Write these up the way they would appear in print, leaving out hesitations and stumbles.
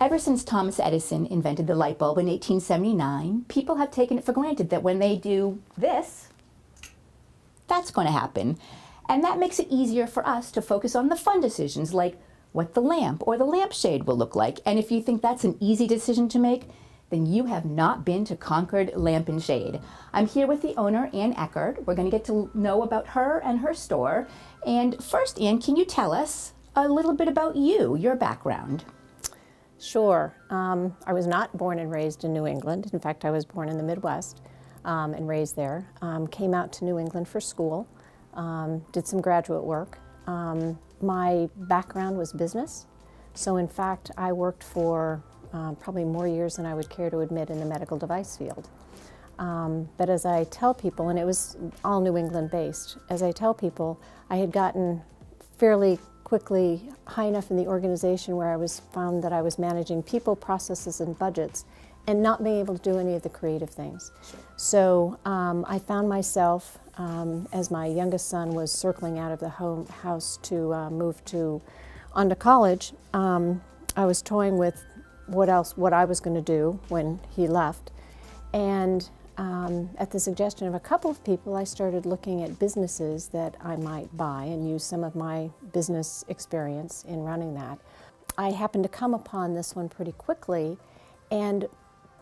Ever since Thomas Edison invented the light bulb in 1879, people have taken it for granted that when they do this, that's going to happen. And that makes it easier for us to focus on the fun decisions like what the lamp or the lampshade will look like. And if you think that's an easy decision to make, then you have not been to Concord Lamp and Shade. I'm here with the owner, Ann Eckert. We're going to get to know about her and her store. And first, Ann, can you tell us a little bit about you, your background? Sure. I was not born and raised in New England. In fact, I was born in the Midwest and raised there. Came out to New England for school, did some graduate work. My background was business. So in fact, I worked for probably more years than I would care to admit in the medical device field. But as I tell people, and it was all New England based, as I tell people, I had gotten fairly quickly high enough in the organization where I found that I was managing people, processes, and budgets, and not being able to do any of the creative things. Sure. So I found myself, as my youngest son was circling out of the house to move on to college, I was toying with what I was going to do when he left. And at the suggestion of a couple of people, I started looking at businesses that I might buy and use some of my business experience in running that. I happened to come upon this one pretty quickly, and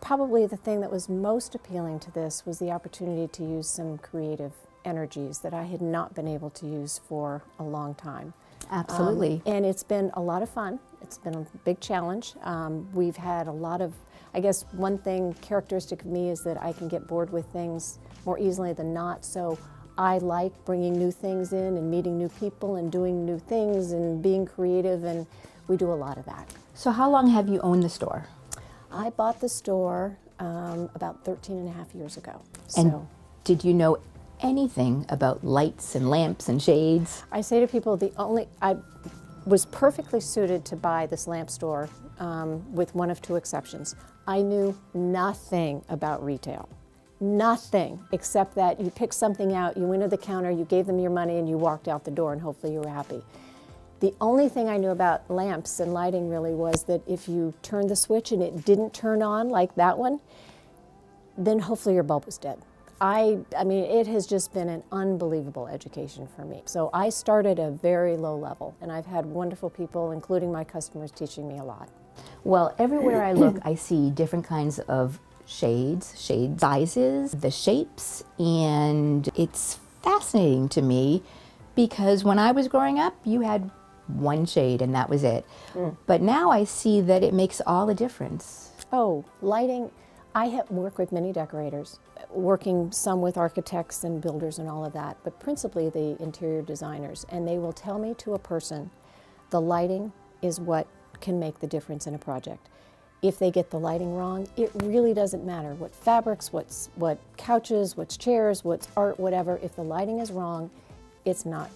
probably the thing that was most appealing to this was the opportunity to use some creative energies that I had not been able to use for a long time. Absolutely. And it's been a lot of fun. It's been a big challenge. We've had a lot of, I guess one thing characteristic of me is that I can get bored with things more easily than not. So I like bringing new things in and meeting new people and doing new things and being creative, and we do a lot of that. So how long have you owned the store? I bought the store about 13 and a half years ago. And did you know anything about lights and lamps and shades? I say to people, I was perfectly suited to buy this lamp store with one of two exceptions. I knew nothing about retail. Nothing, except that you picked something out, you went to the counter, you gave them your money, and you walked out the door, and hopefully you were happy. The only thing I knew about lamps and lighting really was that if you turned the switch and it didn't turn on like that one, then hopefully your bulb was dead. I mean, it has just been an unbelievable education for me. So I started at a very low level, and I've had wonderful people, including my customers, teaching me a lot. Well, everywhere I look, I see different kinds of shades, shade sizes, the shapes, and it's fascinating to me because when I was growing up, you had one shade and that was it. But now I see that it makes all the difference. Oh, lighting. I have worked with many decorators, working some with architects and builders and all of that, but principally the interior designers, and they will tell me to a person, the lighting is what can make the difference in a project. If they get the lighting wrong, it really doesn't matter what fabrics, what couches, what's chairs, what's art, whatever. If the lighting is wrong, it's not,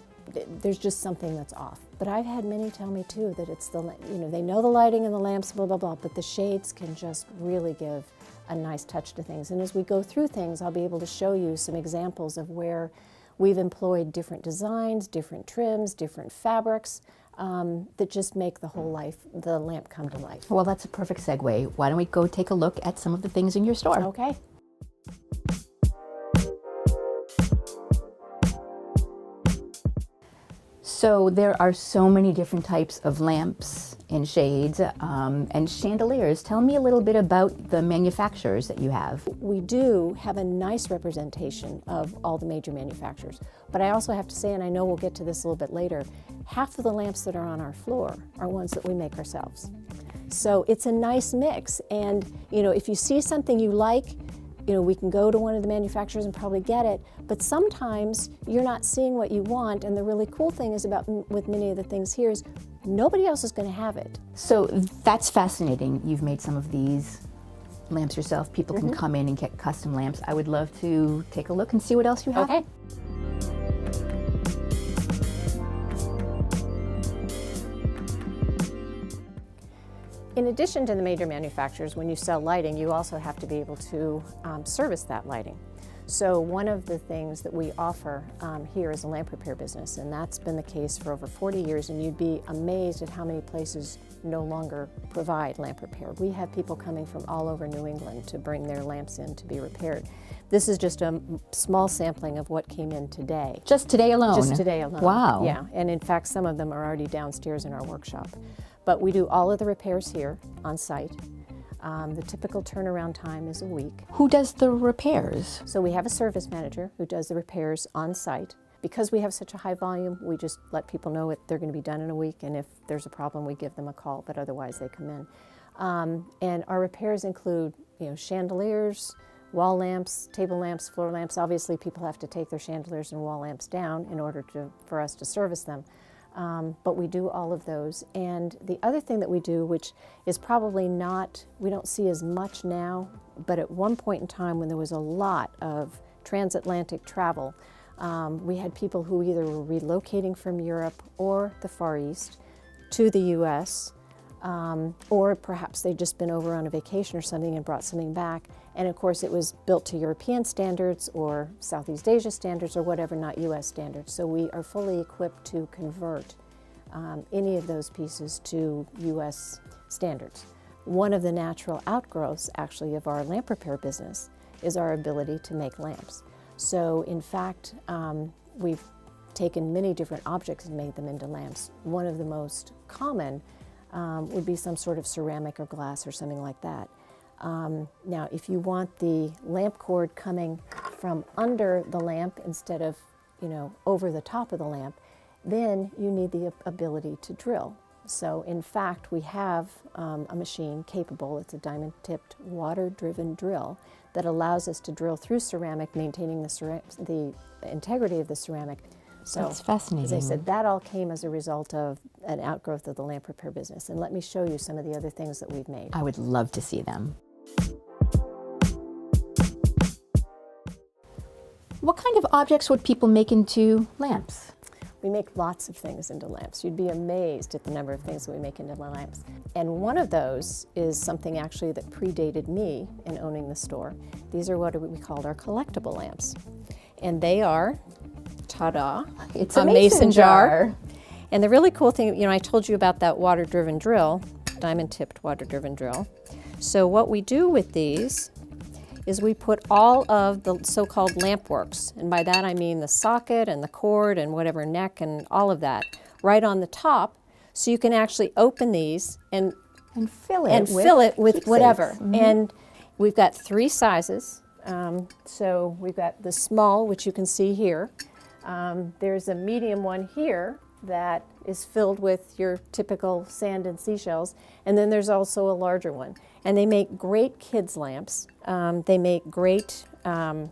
there's just something that's off. But I've had many tell me too that it's they know the lighting and the lamps, blah, blah, blah, but the shades can just really give a nice touch to things. And as we go through things, I'll be able to show you some examples of where we've employed different designs, different trims, different fabrics that just make the lamp come to life. Well, that's a perfect segue. Why don't we go take a look at some of the things in your store? Okay. So there are so many different types of lamps and shades and chandeliers. Tell me a little bit about the manufacturers that you have. We do have a nice representation of all the major manufacturers, but I also have to say, and I know we'll get to this a little bit later, half of the lamps that are on our floor are ones that we make ourselves. So it's a nice mix, and if you see something you like, we can go to one of the manufacturers and probably get it, but sometimes you're not seeing what you want, and the really cool thing is with many of the things here is nobody else is going to have it. So that's fascinating. You've made some of these lamps yourself. People can come in and get custom lamps. I would love to take a look and see what else you have. Okay. In addition to the major manufacturers, when you sell lighting, you also have to be able to service that lighting. So one of the things that we offer here is a lamp repair business, and that's been the case for over 40 years, and you'd be amazed at how many places no longer provide lamp repair. We have people coming from all over New England to bring their lamps in to be repaired. This is just a small sampling of what came in today. Just today alone? Just today alone. Wow. Yeah, and in fact some of them are already downstairs in our workshop. But we do all of the repairs here on site. The typical turnaround time is a week. Who does the repairs? So we have a service manager who does the repairs on site. Because we have such a high volume, we just let people know that they're going to be done in a week, and if there's a problem, we give them a call, but otherwise they come in. And our repairs include, chandeliers, wall lamps, table lamps, floor lamps. Obviously, people have to take their chandeliers and wall lamps down in order for us to service them. But we do all of those. And the other thing that we do, which is probably we don't see as much now, but at one point in time when there was a lot of transatlantic travel, we had people who either were relocating from Europe or the Far East to the US, or perhaps they'd just been over on a vacation or something and brought something back. And of course it was built to European standards or Southeast Asia standards or whatever, not US standards. So we are fully equipped to convert any of those pieces to US standards. One of the natural outgrowths actually of our lamp repair business is our ability to make lamps. So in fact, we've taken many different objects and made them into lamps. One of the most common would be some sort of ceramic or glass or something like that. Now, if you want the lamp cord coming from under the lamp instead of, over the top of the lamp, then you need the ability to drill. So in fact, we have a machine capable, it's a diamond-tipped, water-driven drill that allows us to drill through ceramic, maintaining the integrity of the ceramic. So, that's fascinating. As I said, that all came as a result of an outgrowth of the lamp repair business. And let me show you some of the other things that we've made. I would love to see them. What kind of objects would people make into lamps? We make lots of things into lamps. You'd be amazed at the number of things that we make into lamps. And one of those is something actually that predated me in owning the store. These are what we called our collectible lamps. And they are, ta-da, it's a mason jar. And the really cool thing, I told you about that water-driven drill, diamond-tipped water-driven drill. So what we do with these is we put all of the so-called lamp works, and by that I mean the socket and the cord and whatever neck and all of that, right on the top, so you can actually open these and fill it with whatever. Mm-hmm. And we've got 3 sizes. So we've got the small, which you can see here. There's a medium one here that is filled with your typical sand and seashells, and then there's also a larger one. And they make great kids' lamps. They make great, in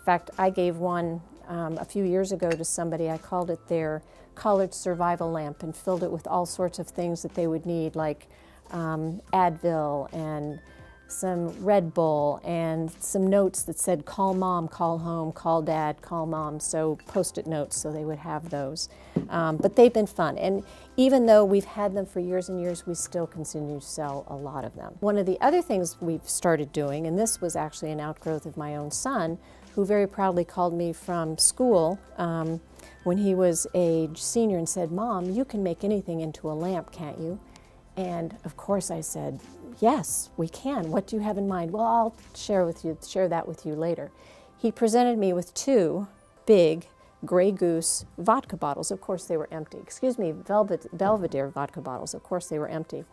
fact, I gave one a few years ago to somebody. I called it their college survival lamp and filled it with all sorts of things that they would need, like Advil and some Red Bull and some notes that said, call mom, call home, call dad, call mom, so Post-it notes, so they would have those. But they've been fun, and even though we've had them for years and years, we still continue to sell a lot of them. One of the other things we've started doing, and this was actually an outgrowth of my own son, who very proudly called me from school when he was a senior and said, Mom, you can make anything into a lamp, can't you? And of course I said, yes, we can. What do you have in mind? Well, I'll share that with you later. He presented me with 2 big Grey Goose vodka bottles. Of course they were empty. Excuse me, Belvedere vodka bottles. Of course they were empty.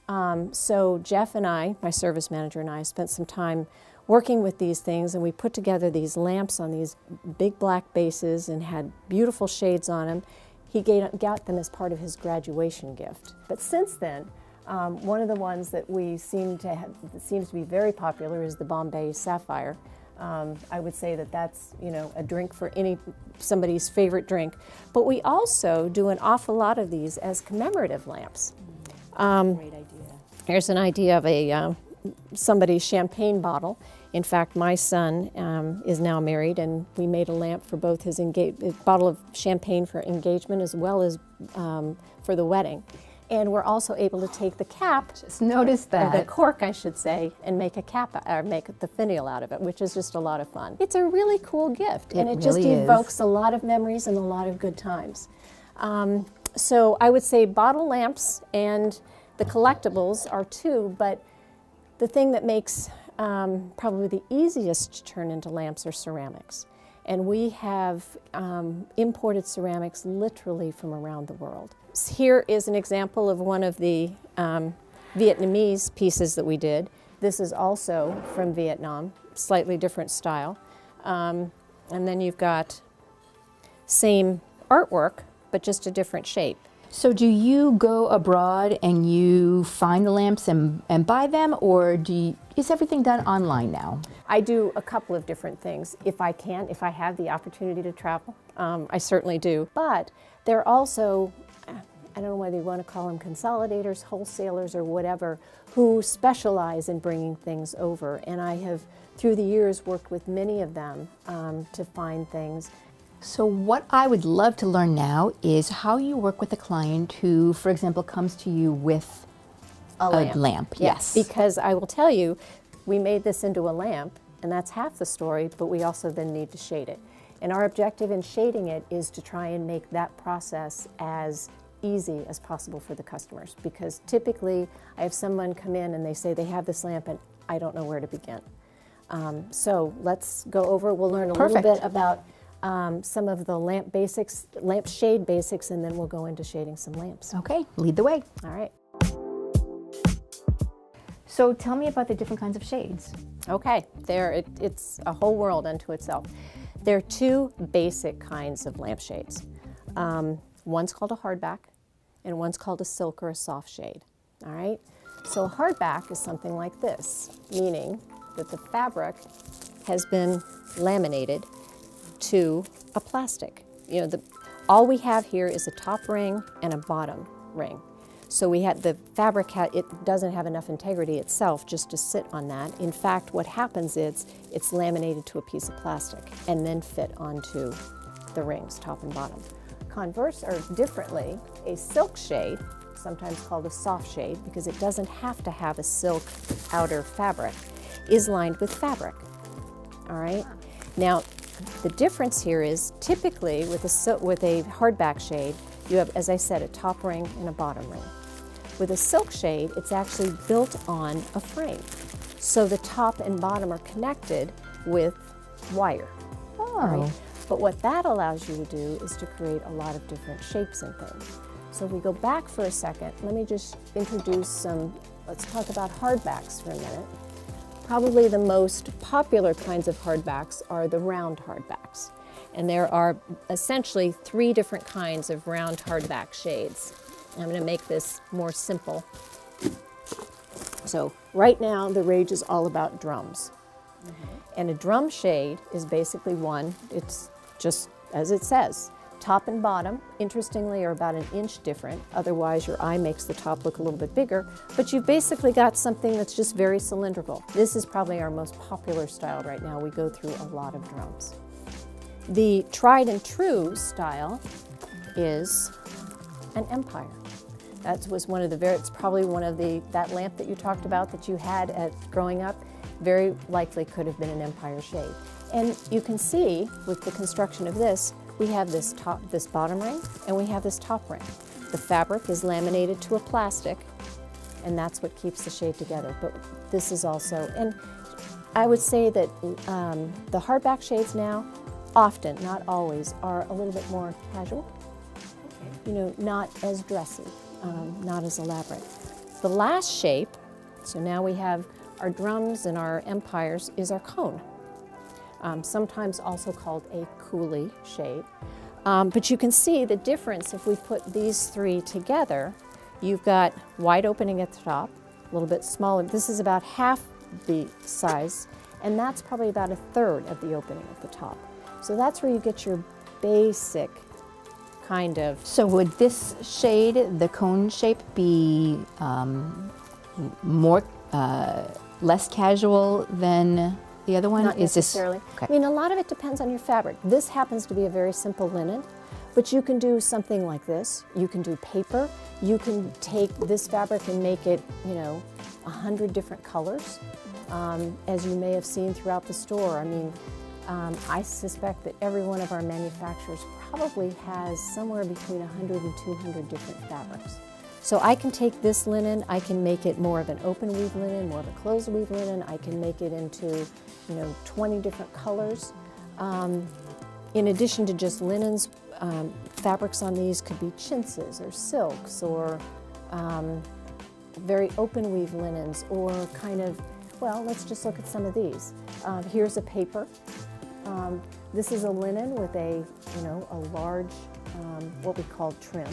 So Jeff and I, my service manager and I, spent some time working with these things, and we put together these lamps on these big black bases and had beautiful shades on them. He got them as part of his graduation gift. But since then, one of the ones that we seems to be very popular is the Bombay Sapphire. I would say that that's a drink for somebody's favorite drink. But we also do an awful lot of these as commemorative lamps. Great idea. Here's an idea of somebody's champagne bottle. In fact, my son is now married, and we made a lamp for both his bottle of champagne for engagement as well as for the wedding. And we're also able to take the cap, Just notice or the that. cork, I should say, and make a cap, or make the finial out of it, which is just a lot of fun. It's a really cool gift, and it just really is. evokes a lot of memories and a lot of good times. So I would say bottle lamps and the collectibles are two, but the thing that makes probably the easiest to turn into lamps are ceramics. And we have imported ceramics literally from around the world. Here is an example of one of the Vietnamese pieces that we did. This is also from Vietnam, slightly different style. And then you've got same artwork, but just a different shape. So do you go abroad and you find the lamps and buy them, or is everything done online now? I do a couple of different things. If I can, if I have the opportunity to travel, I certainly do. But they're also, I don't know whether you want to call them consolidators, wholesalers, or whatever, who specialize in bringing things over. And I have, through the years, worked with many of them to find things. So what I would love to learn now is how you work with a client who, for example, comes to you with a lamp. Yes. Because I will tell you, we made this into a lamp, and that's half the story, but we also then need to shade it. And our objective in shading it is to try and make that process as easy as possible for the customers. Because typically, I have someone come in and they say they have this lamp and I don't know where to begin. So let's go over, we'll learn a little bit about some of the lamp basics, lamp shade basics, and then we'll go into shading some lamps. Okay, lead the way. All right. So tell me about the different kinds of shades. Okay, it's a whole world unto itself. There are two basic kinds of lampshades. One's called a hardback, and one's called a silk or a soft shade. All right. So a hardback is something like this, meaning that the fabric has been laminated to a plastic. You know, all we have here is a top ring and a bottom ring. So we had the fabric, it doesn't have enough integrity itself just to sit on that. In fact, what happens is it's laminated to a piece of plastic and then fit onto the rings, top and bottom. Converse, or differently, a silk shade, sometimes called a soft shade because it doesn't have to have a silk outer fabric, is lined with fabric. All right? Now, the difference here is typically with a hardback shade, you have, as I said, a top ring and a bottom ring. With a silk shade, it's actually built on a frame. So the top and bottom are connected with wire. Oh. Right? But what that allows you to do is to create a lot of different shapes and things. So if we go back for a second, let me just introduce let's talk about hardbacks for a minute. Probably the most popular kinds of hardbacks are the round hardbacks. And there are essentially 3 different kinds of round hardback shades. I'm going to make this more simple. So right now the rage is all about drums. And a drum shade is basically one, it's just as it says. Top and bottom, interestingly, are about 1 inch different. Otherwise, your eye makes the top look a little bit bigger. But you've basically got something that's just very cylindrical. This is probably our most popular style right now. We go through a lot of drums. The tried and true style is an empire. That was one of it's probably one of that lamp that you talked about that you had growing up, very likely could have been an empire shade. And you can see with the construction of this, we have this bottom ring and we have this top ring. The fabric is laminated to a plastic, and that's what keeps the shade together. But this is also, and I would say that the hardback shades now, often, not always, are a little bit more casual. You know, not as dressy, not as elaborate. The last shape, so now we have our drums and our empires, is our cone. Sometimes also called a coulis shade. But you can see the difference if we put these 3 together. You've got wide opening at the top, a little bit smaller. This is about half the size, and that's probably about 1/3 of the opening at the top. So that's where you get your basic kind of. So would this shade, the cone shape, be less casual than the other one? Not necessarily. Okay. I mean, a lot of it depends on your fabric. This happens to be a very simple linen, But you can do something like this. You can do paper. You can take this fabric and make it, 100 different colors, as you may have seen throughout the store. I mean, I suspect that every one of our manufacturers probably has somewhere between 100 and 200 different fabrics. So I can take this linen, I can make it more of an open weave linen, more of a closed weave linen. I can make it into, 20 different colors. In addition to just linens, fabrics on these could be chintzes or silks or very open weave linens, or kind of, well, let's just look at some of these. Here's a paper. This is a linen with a large, what we call trim.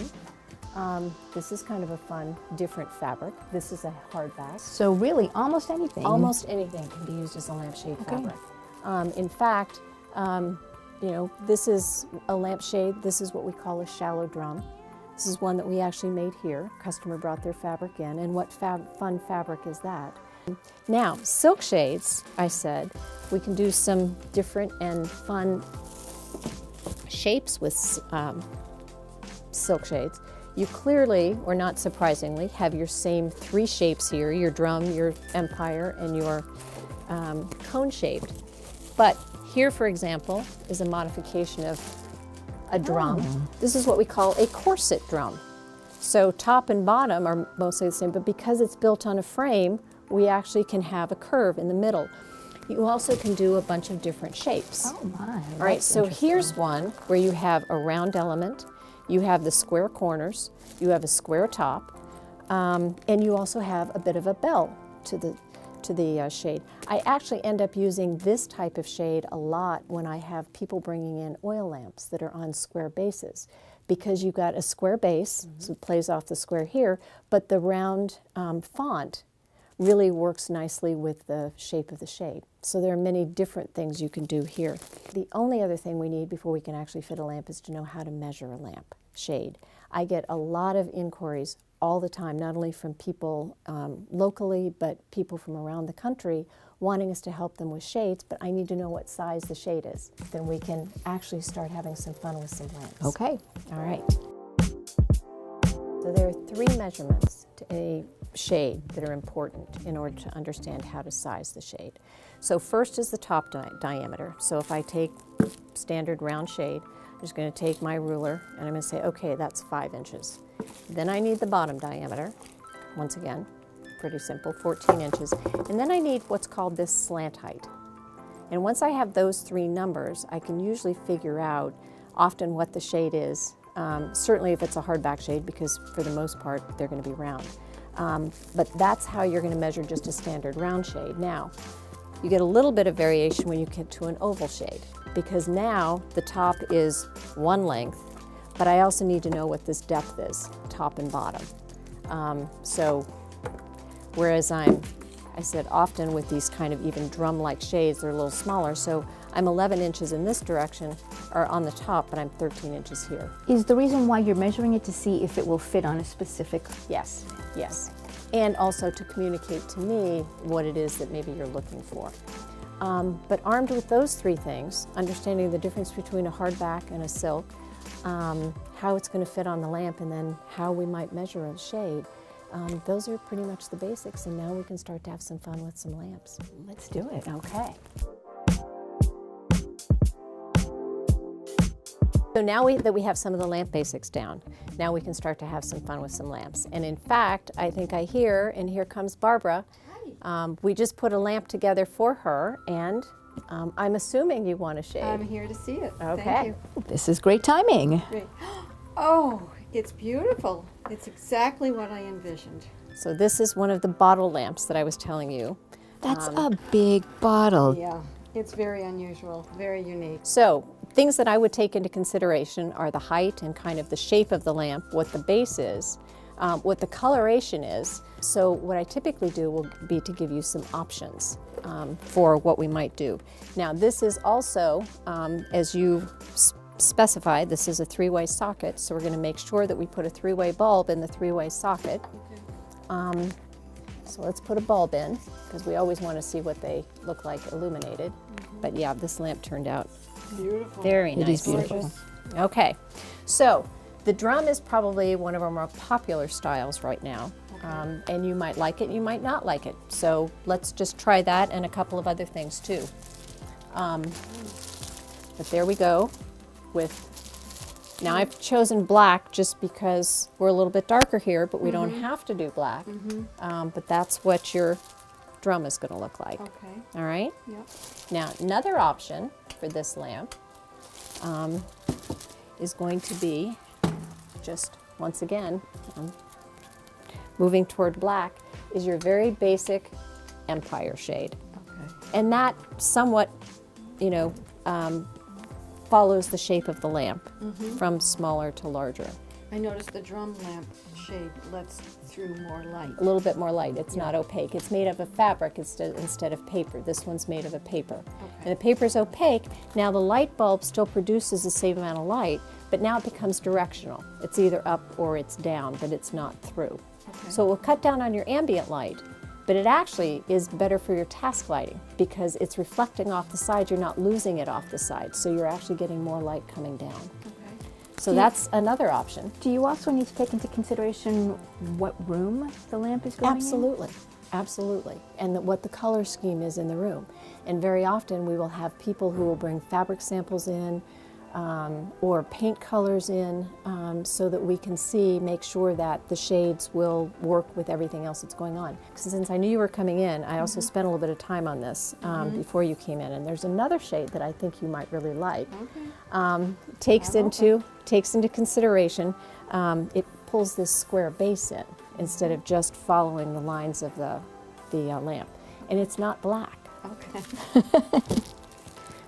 This is kind of a fun, different fabric. This is a hardback. So really, almost anything. Almost anything can be used as a lampshade fabric. In fact, this is a lampshade. This is what we call a shallow drum. This is one that we actually made here. Customer brought their fabric in, and what fun fabric is that? Now, silk shades, I said, we can do some different and fun shapes with silk shades. You clearly, or not surprisingly, have your same 3 shapes here, your drum, your empire, and your cone-shaped. But here, for example, is a modification of a drum. This is what we call a corset drum. So top and bottom are mostly the same, but because it's built on a frame, we actually can have a curve in the middle. You also can do a bunch of different shapes. Oh my. All right, so here's one where you have a round element, you have the square corners, you have a square top, and you also have a bit of a bell to the shade. I actually end up using this type of shade a lot when I have people bringing in oil lamps that are on square bases, because you've got a square base, so it plays off the square here, but the round font really works nicely with the shape of the shade. So there are many different things you can do here. The only other thing we need before we can actually fit a lamp is to know how to measure a lamp shade. I get a lot of inquiries all the time, not only from people locally, but people from around the country wanting us to help them with shades, but I need to know what size the shade is. Then we can actually start having some fun with some lamps. Okay. All right. So there are 3 measurements to a shade that are important in order to understand how to size the shade. So first is the top diameter. So if I take standard round shade, I'm just going to take my ruler and I'm going to say, okay, that's 5 inches. Then I need the bottom diameter. Once again, pretty simple, 14 inches. And then I need what's called this slant height. And once I have those 3 numbers, I can usually figure out often what the shade is. Certainly if it's a hardback shade, because for the most part, they're going to be round. But that's how you're going to measure just a standard round shade. Now, you get a little bit of variation when you get to an oval shade, because now the top is 1 length, but I also need to know what this depth is, top and bottom. So whereas I said often with these kind of even drum-like shades, they're a little smaller, so I'm 11 inches in this direction, or on the top, but I'm 13 inches here. Is the reason why you're measuring it to see if it will fit on a specific? Yes, yes. And also to communicate to me what it is that maybe you're looking for. But armed with those 3 things, understanding the difference between a hardback and a silk, how it's going to fit on the lamp, and then how we might measure a shade, those are pretty much the basics, and now we can start to have some fun with some lamps. Let's do it. Okay. So now that we have some of the lamp basics down, now we can start to have some fun with some lamps. And in fact, I think I hear, and here comes Barbara. We just put a lamp together for her, and I'm assuming you want a shade. I'm here to see it. Okay. Thank you. This is great timing. Great. Oh, it's beautiful. It's exactly what I envisioned. So this is one of the bottle lamps that I was telling you. That's a big bottle. Yeah, it's very unusual, very unique. So things that I would take into consideration are the height and kind of the shape of the lamp, what the base is, what the coloration is. So what I typically do will be to give you some options for what we might do. Now this is also, as you specified, this is a 3-way socket, so we're going to make sure that we put a 3-way bulb in the 3-way socket. Okay. So let's put a bulb in, because we always want to see what they look like illuminated. But yeah, this lamp turned out Beautiful. very nice. It is beautiful. Gorgeous. Okay, so the drum is probably one of our more popular styles right now. And you might like it, you might not like it. So let's just try that and a couple of other things too. But there we go with, now I've chosen black just because we're a little bit darker here, but we don't have to do black. But that's what your drum is going to look like. Okay. All right? Yep. Now, another option for this lamp is going to be, just once again, moving toward black, is your very basic Empire shade. Okay. And that somewhat, you know, follows the shape of the lamp from smaller to larger. I noticed the drum lamp shade lets through more light. A little bit more light. It's not opaque. It's made of a fabric instead of paper. This one's made of a paper. And the paper's opaque. Now the light bulb still produces the same amount of light, but now it becomes directional. It's either up or it's down, but it's not through. So it will cut down on your ambient light, but it actually is better for your task lighting because it's reflecting off the side. You're not losing it off the side, so you're actually getting more light coming down. So that's another option. Do you also need to take into consideration what room the lamp is going in? Absolutely, absolutely. And what the color scheme is in the room. And very often we will have people who will bring fabric samples in or paint colors in so that we can make sure that the shades will work with everything else that's going on. Since I knew you were coming in, I also spent a little bit of time on this before you came in. And there's another shade that I think you might really like. Takes into consideration, it pulls this square base in instead of just following the lines of the lamp. And it's not black. Okay.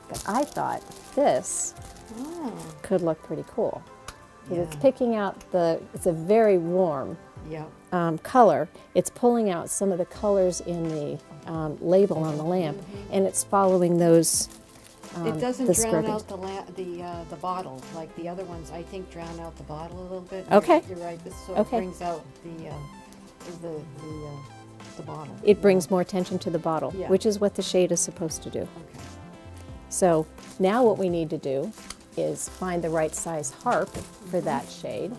But I thought this could look pretty cool. Because it's picking out it's a very warm color. It's pulling out some of the colors in the label on the lamp, and it's following those. It doesn't the drown square out the bottle like the other ones. I think drown out the bottle a little bit. Okay. You're right. This sort of Okay. brings out the bottle. It brings more attention to the bottle, which is what the shade is supposed to do. Okay. So now what we need to do is find the right size harp for that shade.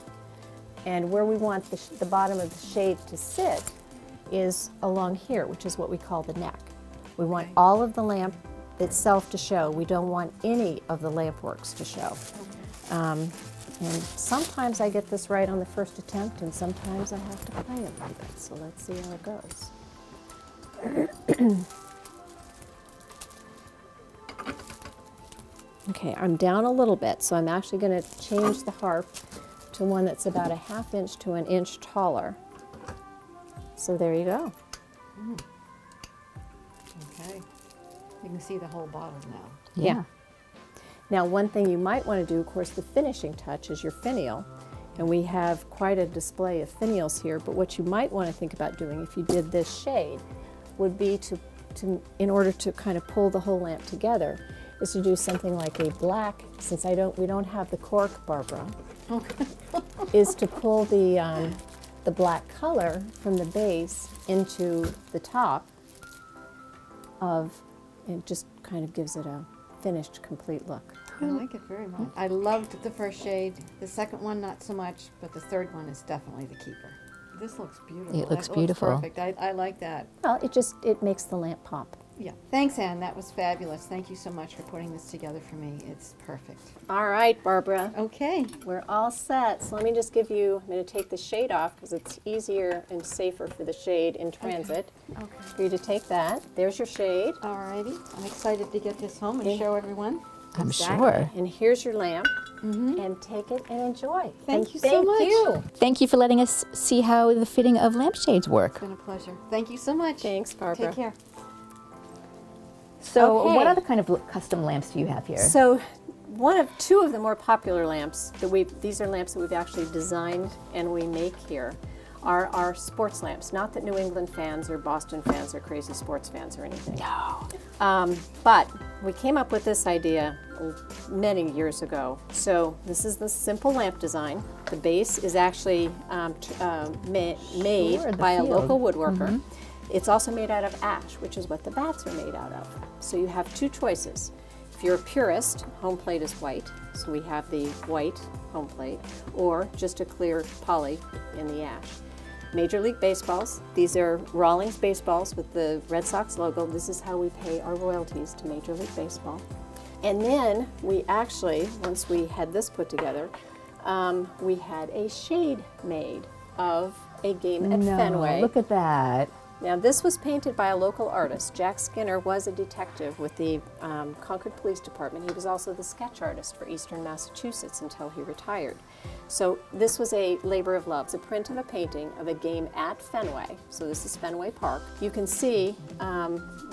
And where we want the bottom of the shade to sit is along here, which is what we call the neck. We want all of the lamp itself to show. We don't want any of the lamp works to show. And sometimes I get this right on the first attempt, and sometimes I have to play a little bit. So let's see how it goes. Okay, I'm down a little bit, so I'm actually going to change the harp to one that's about a 1/2 inch to 1 inch taller. So there you go. Okay. You can see the whole bottle now. Yeah. Now, one thing you might want to do, of course, the finishing touch is your finial. And we have quite a display of finials here, but what you might want to think about doing if you did this shade would be in order to kind of pull the whole lamp together, is to do something like a black, since we don't have the cork, Barbara, is to pull the black color from the base into the top it just kind of gives it a finished, complete look. I like it very much. I loved the first shade. The second one, not so much, but the third one is definitely the keeper. This looks beautiful. It looks That beautiful. Perfect. I like that. Well, it makes the lamp pop. Yeah. Thanks, Anne. That was fabulous. Thank you so much for putting this together for me. It's perfect. All right, Barbara. Okay. We're all set. So let me just I'm going to take the shade off because it's easier and safer for the shade in transit. Okay. For you to take that. There's your shade. Alrighty. I'm excited to get this home and show everyone. I'm Exactly. sure. And here's your lamp. And take it and enjoy. Thank And you so much. Thank you. Thank you for letting us see how the fitting of lampshades work. It's been a pleasure. Thank you so much. Thanks, Barbara. Take care. So Okay. what other kind of custom lamps do you have here? So two of the more popular lamps these are lamps that we've actually designed and we make here, are our sports lamps. Not that New England fans or Boston fans are crazy sports fans or anything. No. But we came up with this idea many years ago. So this is the simple lamp design. The base is actually made the by a field. local woodworker. It's also made out of ash, which is what the bats are made out of. So you have two choices. If you're a purist, home plate is white, so we have the white home plate, or just a clear poly in the ash. Major League Baseballs, these are Rawlings baseballs with the Red Sox logo. This is how we pay our royalties to Major League Baseball. And then we actually, once we had this put together, we had a shade made of a game at Fenway. Look at that. Now this was painted by a local artist. Jack Skinner was a detective with the Concord Police Department. He was also the sketch artist for Eastern Massachusetts until he retired. So this was a labor of love. It's a print of a painting of a game at Fenway. So this is Fenway Park. You can see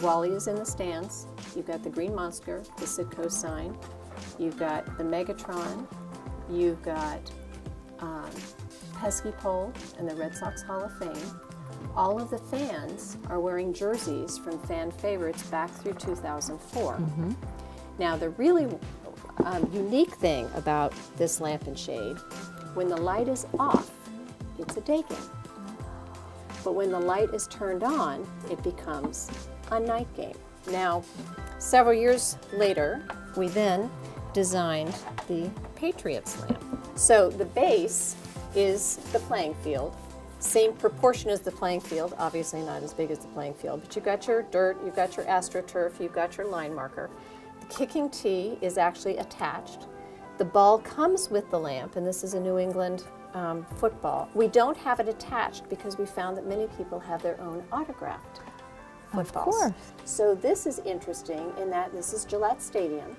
Wally is in the stands. You've got the Green Monster, the Sitco sign. You've got the Megatron. You've got Pesky Pole and the Red Sox Hall of Fame. All of the fans are wearing jerseys from fan favorites back through 2004. Now, the really unique thing about this lamp and shade, when the light is off, it's a day game. But when the light is turned on, it becomes a night game. Now, several years later, we then designed the Patriots lamp. So the base is the playing field. Same proportion as the playing field, obviously not as big as the playing field, but you've got your dirt, you've got your AstroTurf, you've got your line marker. The kicking tee is actually attached. The ball comes with the lamp, and this is a New England football. We don't have it attached because we found that many people have their own autographed footballs. Of course. So this is interesting in that this is Gillette Stadium,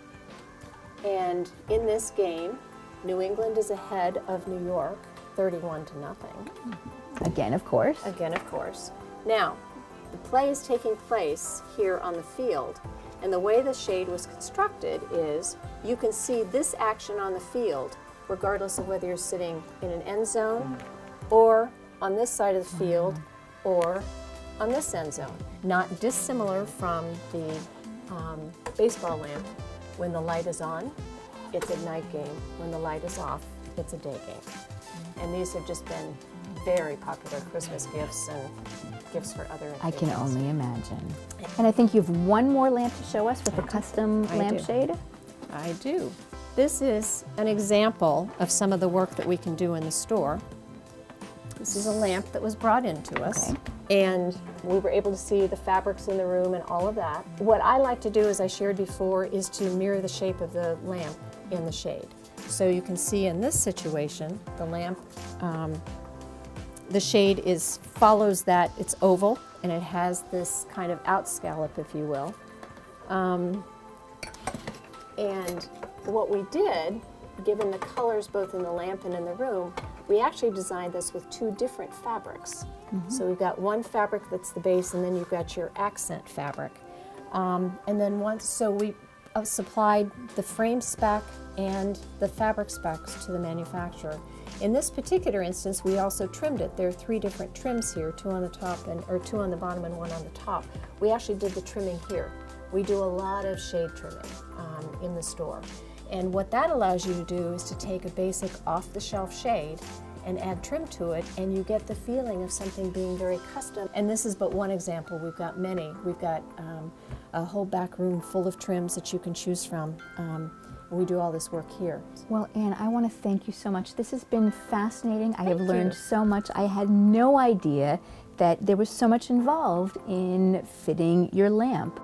and in this game, New England is ahead of New York, 31-0. Again, of course. Again, of course. Now, the play is taking place here on the field, and the way the shade was constructed is you can see this action on the field regardless of whether you're sitting in an end zone or on this side of the field or on this end zone. Not dissimilar from the baseball lamp. When the light is on, it's a night game. When the light is off, it's a day game. And these have just been very popular Christmas gifts and gifts for other occasions. I can only imagine. And I think you have one more lamp to show us with the custom lampshade. I do. This is an example of some of the work that we can do in the store. This is a lamp that was brought into us. Okay. And we were able to see the fabrics in the room and all of that. What I like to do, as I shared before, is to mirror the shape of the lamp in the shade. So you can see in this situation, the lamp, the shade follows that, it's oval, and it has this kind of out scallop, if you will. And what we did, given the colors both in the lamp and in the room, we actually designed this with two different fabrics. So we've got one fabric that's the base, and then you've got your accent fabric. And then we supplied the frame spec and the fabric specs to the manufacturer. In this particular instance, we also trimmed it. There are 3 different trims here, 2 on the top or 2 on the bottom and 1 on the top. We actually did the trimming here. We do a lot of shade trimming in the store. And what that allows you to do is to take a basic off-the-shelf shade and add trim to it, and you get the feeling of something being very custom. And this is but one example. We've got many. We've got a whole back room full of trims that you can choose from. We do all this work here. Well, Anne, I want to thank you so much. This has been fascinating. I have learned so much. I had no idea that there was so much involved in fitting your lamp.